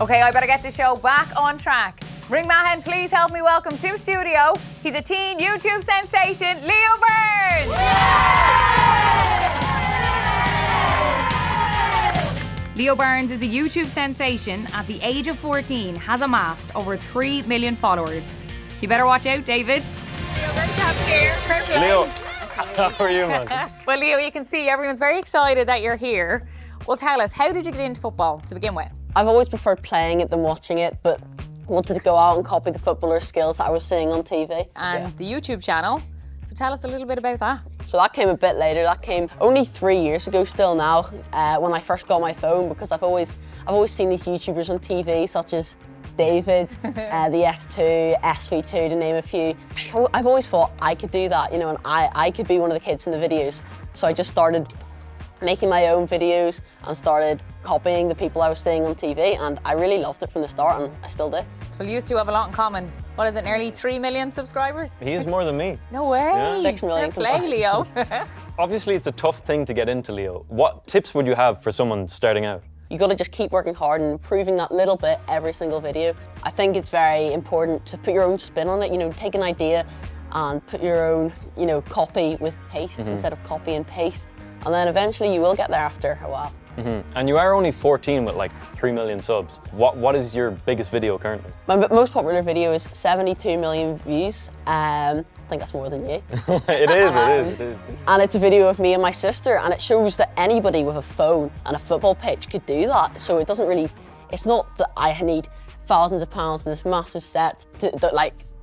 Okay, I better get the show back on track. Ring Mahan, please help me welcome to studio. He's a teen YouTube sensation, Leo Burns! Leo Burns is a YouTube sensation. At the age of 14, has amassed over 3 million followers. You better watch out, David. Leo, great to have you here. Fair play. Leo, how are you, man? Well, Leo, you can see everyone's very excited that you're here. Well, tell us, how did you get into football to begin with? I've always preferred playing it than watching it, but wanted to go out and copy the footballer skills that I was seeing on TV. And the YouTube channel. So tell us a little bit about that. So that came a bit later. That came only 3 years ago still now, when I first got my phone, because I've always seen these YouTubers on TV, such as David, the F2, SV2, to name a few. I've always thought I could do that, you know, and I could be one of the kids in the videos. So I just started making my own videos and started copying the people I was seeing on TV, and I really loved it from the start, and I still do. Well, you two have a lot in common. What is it, nearly 3 million subscribers? He is more than me. No way. Yeah. 6 million. Fair play, Leo. Obviously, it's a tough thing to get into, Leo. What tips would you have for someone starting out? You got to just keep working hard and improving that little bit every single video. I think it's very important to put your own spin on it, you know, take an idea and put your own, you know, copy with taste instead of copy and paste. And then eventually you will get there after a while. And you are only 14 with like 3 million subs. What is your biggest video currently? My most popular video is 72 million views. I think that's more than you. It is. And it's a video of me and my sister, and it shows that anybody with a phone and a football pitch could do that. So it doesn't really, it's not that I need thousands of pounds and this massive set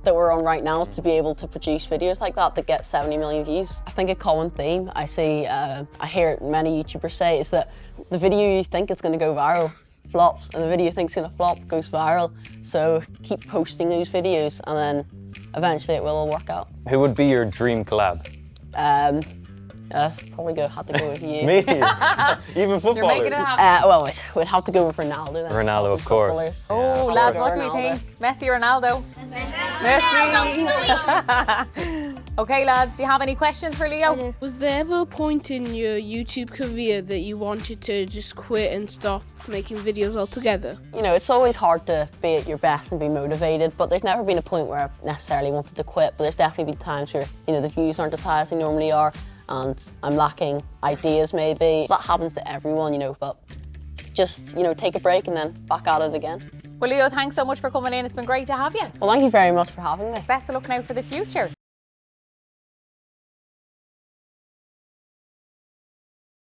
that we're on right now to be able to produce videos like that get 70 million views. I think a common theme I see, I hear many YouTubers say, is that the video you think it's going to go viral flops, and the video you think is going to flop goes viral. So keep posting those videos, and then eventually it will all work out. Who would be your dream collab? Probably have to go with you. Me? Even footballers? You're making it happen. Well, we'd have to go with Ronaldo then. Ronaldo, of course. Oh, Yeah. lads, what do we Ronaldo. think? Messi or Ronaldo? Messi. Okay, lads, do you have any questions for Leo? Was there ever a point in your YouTube career that you wanted to just quit and stop making videos altogether? You know, it's always hard to be at your best and be motivated, but there's never been a point where I've necessarily wanted to quit. But there's definitely been times where, you know, the views aren't as high as they normally are, and I'm lacking ideas maybe. That happens to everyone, you know, but just, you know, take a break and then back at it again. Well, Leo, thanks so much for coming in. It's been great to have you. Well, thank you very much for having me. Best of luck now for the future.